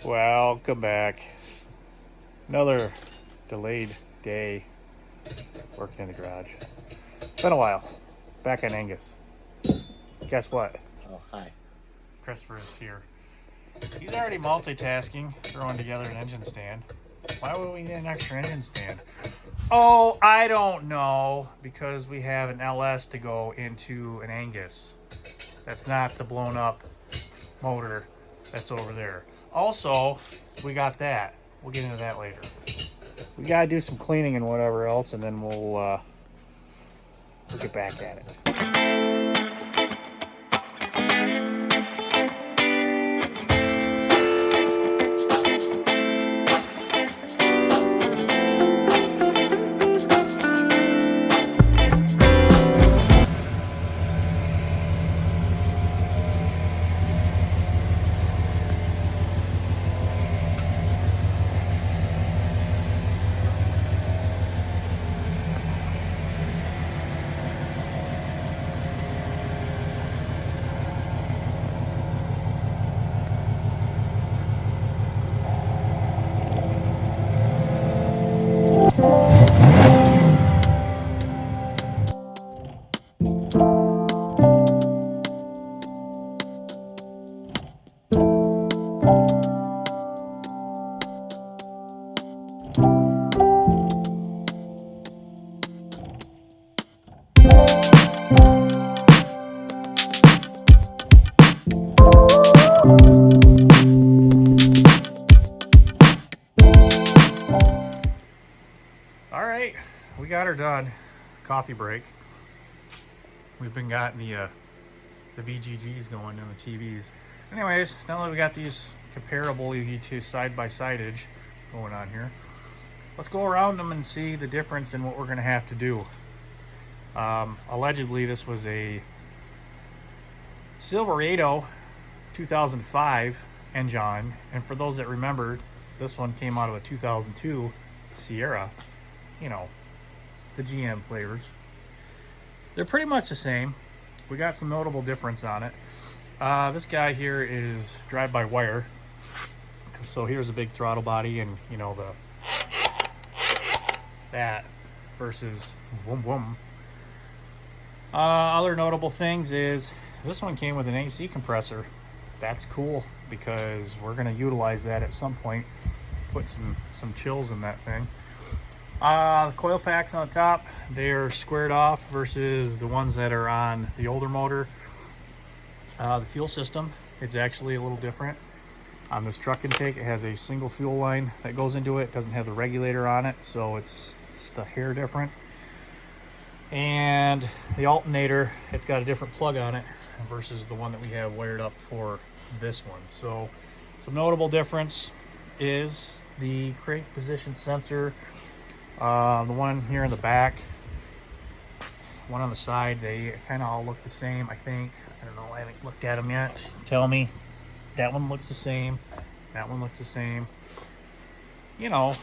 Welcome back. Another delayed day working in the garage. It's been a while. Back on Angus. Guess what? Oh, hi. Christopher is here. He's already multitasking, throwing together an engine stand. Why would we need an extra engine stand? Oh, I don't know. Because we have an LS to go into an Angus. That's not the blown up motor that's over there. Also, we got that. We'll get into that later. We gotta do some cleaning and whatever else, and then we'll get back at it. Alright, we got her done. Coffee break. We've been got the VGGs going and the TVs. Anyways, now that we got these comparable to side-by-sideage going on here, let's go around them and see the difference in what we're going to have to do. Allegedly, this was a Silverado 2005 engine, and for those that remember, this one came out of a 2002 Sierra. You know, the GM flavors. They're pretty much the same. We got some notable difference on it. This guy here is drive-by-wire. So here's a big throttle body, and you know that versus vroom vroom. Other notable things is this one came with an AC compressor. That's cool because we're going to utilize that at some point. Put some chills in that thing. The coil packs on the top, they're squared off versus the ones that are on the older motor. The fuel system, it's actually a little different. On this truck intake, it has a single fuel line that goes into it. It doesn't have the regulator on it, so it's just a hair different. And the alternator, it's got a different plug on it versus the one that we have wired up for this one. So some notable difference is the crank position sensor. The one here in the back, one on the side, they kind of all look the same, I think. I don't know, I haven't looked at them yet. Tell me, that one looks the same, that one looks the same. You know,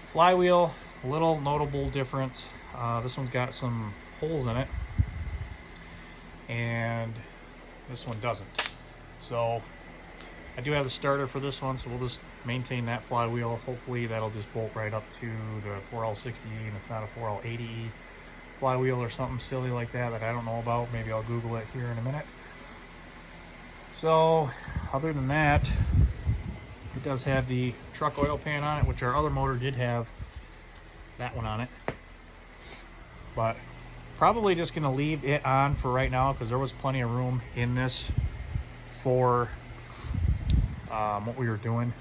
flywheel, a little notable difference. This one's got some holes in it, and this one doesn't. So I do have the starter for this one, so we'll just maintain that flywheel. Hopefully that'll just bolt right up to the 4L60E, and it's not a 4L80E flywheel or something silly like that I don't know about. Maybe I'll Google it here in a minute. So other than that, it does have the truck oil pan on it, which our other motor did have that one on it. But probably just going to leave it on for right now because there was plenty of room in this for what we were doing.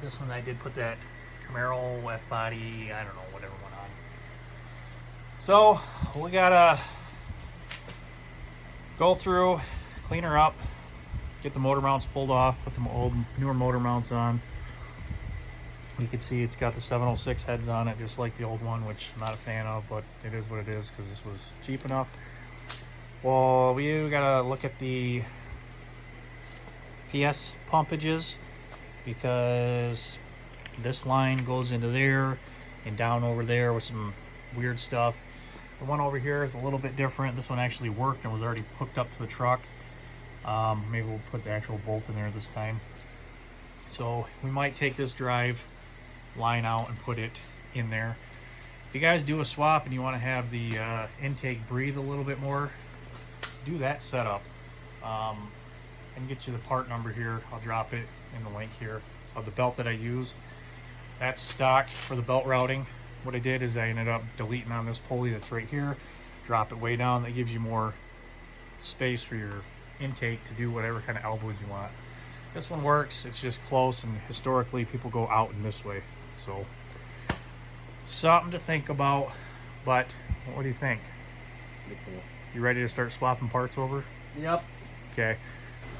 This one I did put that Camaro F-body, I don't know, whatever went on. So we gotta go through, clean her up, get the motor mounts pulled off, put the newer motor mounts on. You can see it's got the 706 heads on it, just like the old one, which I'm not a fan of, but it is what it is because this was cheap enough. Well, we gotta look at the PS pumpages because this line goes into there and down over there with some weird stuff. The one over here is a little bit different. This one actually worked and was already hooked up to the truck. Maybe we'll put the actual bolt in there this time. So we might take this drive line out and put it in there. If you guys do a swap and you want to have the intake breathe a little bit more, do that setup. And get you the part number here. I'll drop it in the link here of the belt that I use. That's stock for the belt routing. What I did is I ended up deleting on this pulley that's right here, drop it way down. That gives you more space for your intake to do whatever kind of elbows you want. This one works, it's just close, and historically people go out in this way. So something to think about, but what do you think? Pretty cool. You ready to start swapping parts over? Yep. Okay.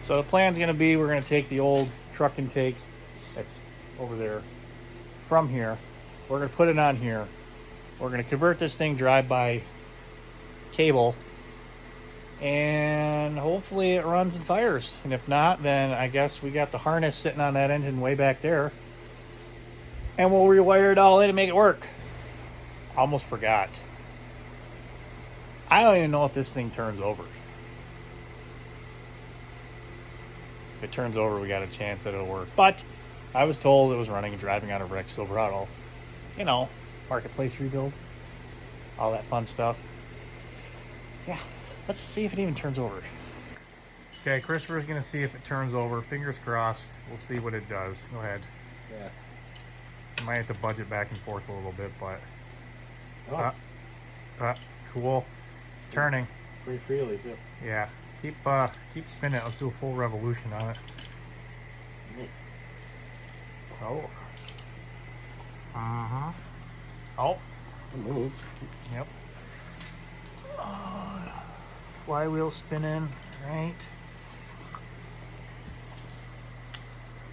So the plan's going to be, we're going to take the old truck intake that's over there from here. We're going to put it on here. We're going to convert this thing drive-by cable, and hopefully it runs and fires. And if not, then I guess we got the harness sitting on that engine way back there, and we'll rewire it all in and make it work. Almost forgot. I don't even know if this thing turns over. If it turns over, we got a chance that it'll work. But I was told it was running and driving out of Rex Silverado. You know, marketplace rebuild, all that fun stuff. Yeah, let's see if it even turns over. Okay, Christopher's gonna see if it turns over. Fingers crossed. We'll see what it does. Go ahead. Yeah. You might have to budge it back and forth a little bit, but Oh. Cool. It's turning. Pretty freely too. Yeah. Keep spinning it. Let's do a full revolution on it. Oh. Uh-huh. Oh. It moves. Yep. Flywheel spinning. Right.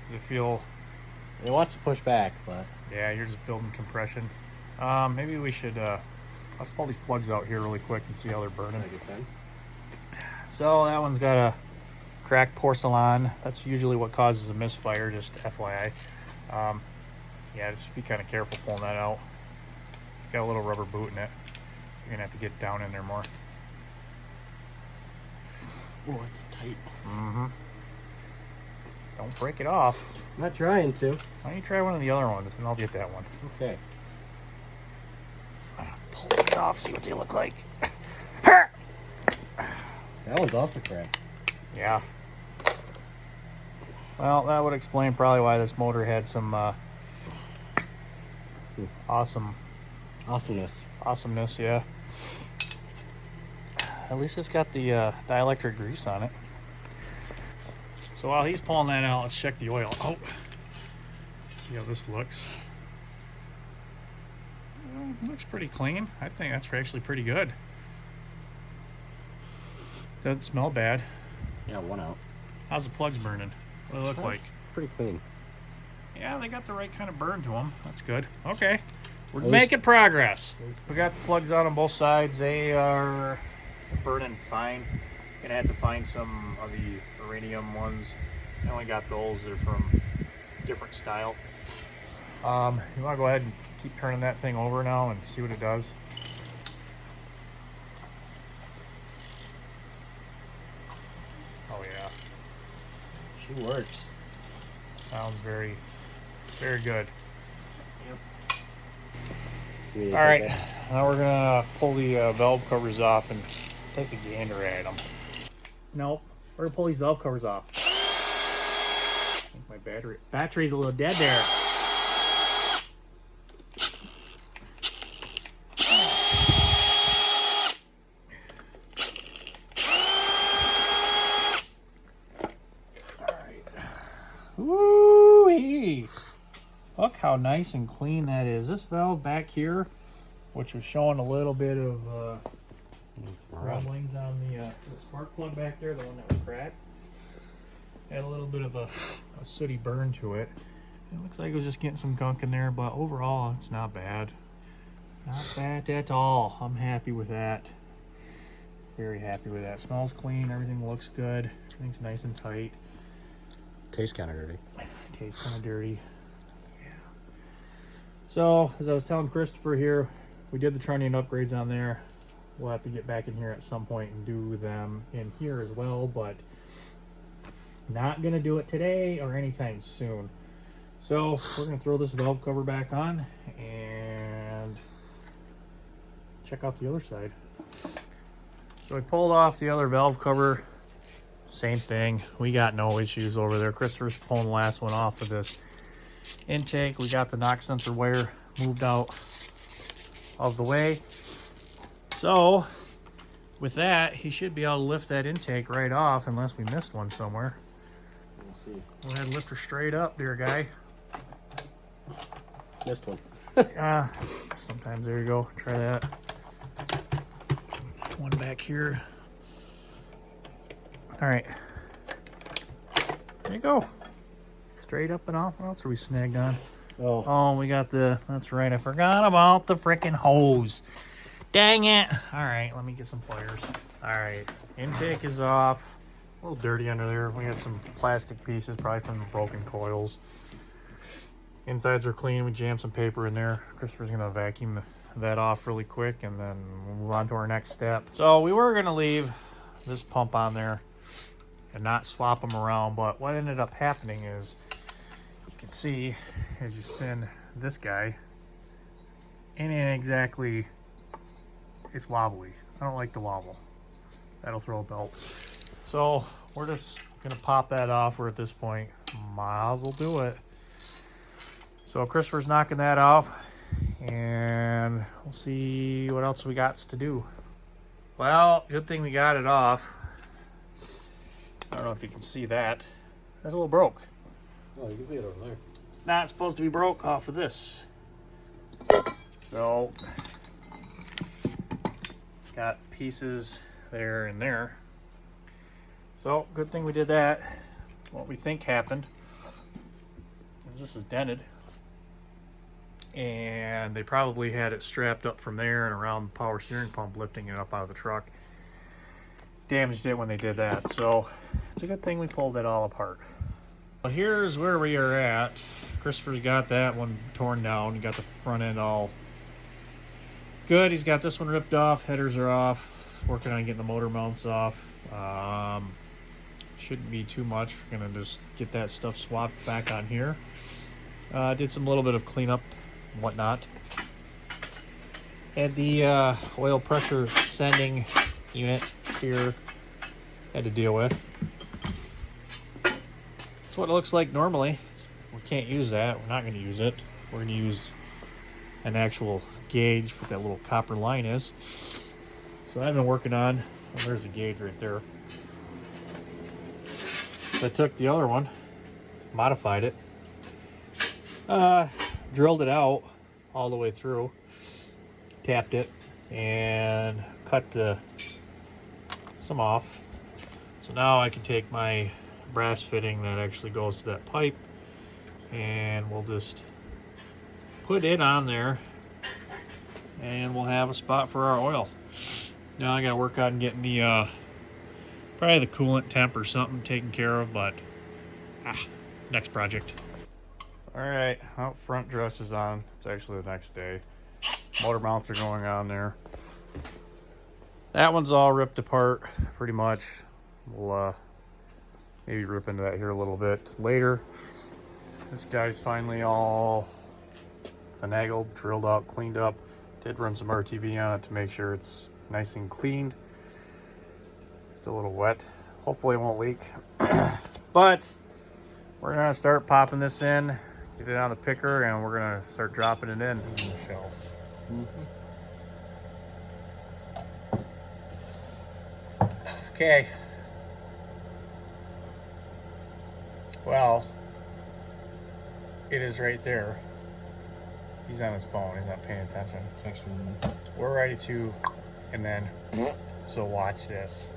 Does it feel... It wants to push back, but... Yeah, you're just building compression. Maybe we should... let's pull these plugs out here really quick and see how they're burning. So that one's got a cracked porcelain. That's usually what causes a misfire, just FYI. Yeah, just be kind of careful pulling that out. It's got a little rubber boot in it. You're gonna have to get down in there more. Oh, it's tight. Mm-hmm. Don't break it off. I'm not trying to. Why don't you try one of the other ones and I'll get that one. Okay. Pull these off, see what they look like. That one's also cracked. Yeah. Well, that would explain probably why this motor had some awesomeness, yeah. At least it's got the dielectric grease on it. So while he's pulling that out, let's check the oil. Oh, see how this looks. Looks pretty clean. I think that's actually pretty good. Doesn't smell bad. Yeah, one out. How's the plugs burning? What do they look like? Pretty clean. Yeah, they got the right kind of burn to them. That's good. Okay. We're making progress. We got the plugs out on both sides. They are burning fine. Gonna have to find some of the iridium ones. I only got those. They're from different style. You want to go ahead and keep turning that thing over now and see what it does? Oh yeah. She works. Sounds very, very good. Yep. All right, now we're gonna pull the valve covers off and take a gander at them. Nope, we're gonna pull these valve covers off. I think my battery's a little dead there. Woo-wee! Look how nice and clean that is. This valve back here, which was showing a little bit of rumblings on the spark plug back there, the one that was cracked, had a little bit of a sooty burn to it. It looks like it was just getting some gunk in there, but overall, it's not bad. Not bad at all. I'm happy with that. Very happy with that. Smells clean. Everything looks good. Everything's nice and tight. Tastes kind of dirty. Tastes kind of dirty. Yeah. So, as I was telling Christopher here, we did the trunnion upgrades on there. We'll have to get back in here at some point and do them in here as well, but not going to do it today or anytime soon. So we're going to throw this valve cover back on and check out the other side. So we pulled off the other valve cover. Same thing. We got no issues over there. Christopher's pulling the last one off of this intake. We got the knock sensor wire moved out of the way. So with that, he should be able to lift that intake right off unless we missed one somewhere. We'll see. Go ahead and lift her straight up, dear guy. Missed one. Sometimes there you go. Try that. One back here. All right. There you go. Straight up and off. What else are we snagged on? Oh, we got the... That's right. I forgot about the freaking hose. Dang it. All right. Let me get some pliers. All right. Intake is off. A little dirty under there. We got some plastic pieces, probably from the broken coils. Insides are clean. We jammed some paper in there. Christopher's going to vacuum that off really quick, and then we'll move on to our next step. So we were going to leave this pump on there and not swap them around, but what ended up happening is, you can see as you spin this guy, it ain't exactly, it's wobbly. I don't like the wobble. That'll throw a belt. So we're just going to pop that off. We're at this point, might as well do it. So Christopher's knocking that off, and we'll see what else we got to do. Well, good thing we got it off. I don't know if you can see that. That's a little broke. Oh, you can see it over there. It's not supposed to be broke off of this. So, got pieces there and there. So, good thing we did that. What we think happened is this is dented. And they probably had it strapped up from there and around the power steering pump, lifting it up out of the truck. Damaged it when they did that. So, it's a good thing we pulled it all apart. Well, here's where we are at. Christopher's got that one torn down. He got the front end all good. He's got this one ripped off. Headers are off. Working on getting the motor mounts off. Shouldn't be too much. We're gonna just get that stuff swapped back on here. Did some little bit of cleanup and whatnot. Had the oil pressure sending unit here. Had to deal with. That's what it looks like normally. We can't use that. We're not going to use it. We're going to use an actual gauge, what that little copper line is. So I've been working on, well, there's a gauge right there. So I took the other one, modified it, drilled it out all the way through, tapped it, and cut some off. So now I can take my brass fitting that actually goes to that pipe, and we'll just put it on there, and we'll have a spot for our oil. Now I gotta work on getting the probably the coolant temp or something taken care of, but next project. All right, out front dress is on. It's actually the next day. Motor mounts are going on there. That one's all ripped apart pretty much. We'll maybe rip into that here a little bit later. This guy's finally all finagled, drilled out, cleaned up. Did run some RTV on it to make sure it's nice and cleaned. Still a little wet. Hopefully it won't leak. But we're gonna start popping this in, get it on the picker, and we're gonna start dropping it in the shelf. Okay. Well, it is right there. He's on his phone. He's not paying attention. We're ready to, and then, so watch this.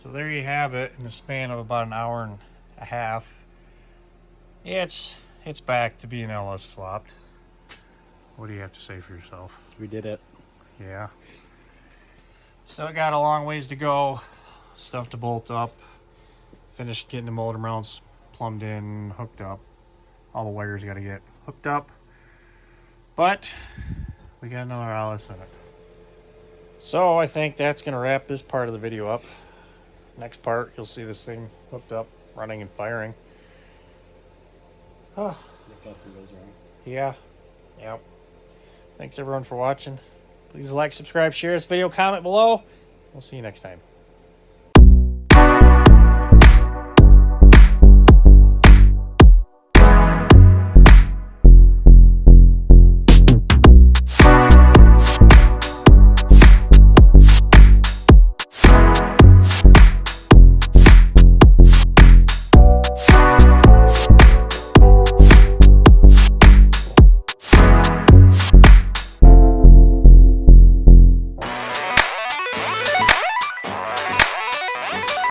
So there you have it, in the span of about an hour and a half. Yeah, it's back to being LS swapped. What do you have to say for yourself? We did it. Yeah. Still got a long ways to go. Stuff to bolt up. Finish getting the motor mounts plumbed in, hooked up. All the wires got to get hooked up. But we got another LS in it. So I think that's going to wrap this part of the video up. Next part, you'll see this thing hooked up, running and firing. Oh, yeah. Yep. Thanks everyone for watching. Please like, subscribe, share this video, comment below. We'll see you next time.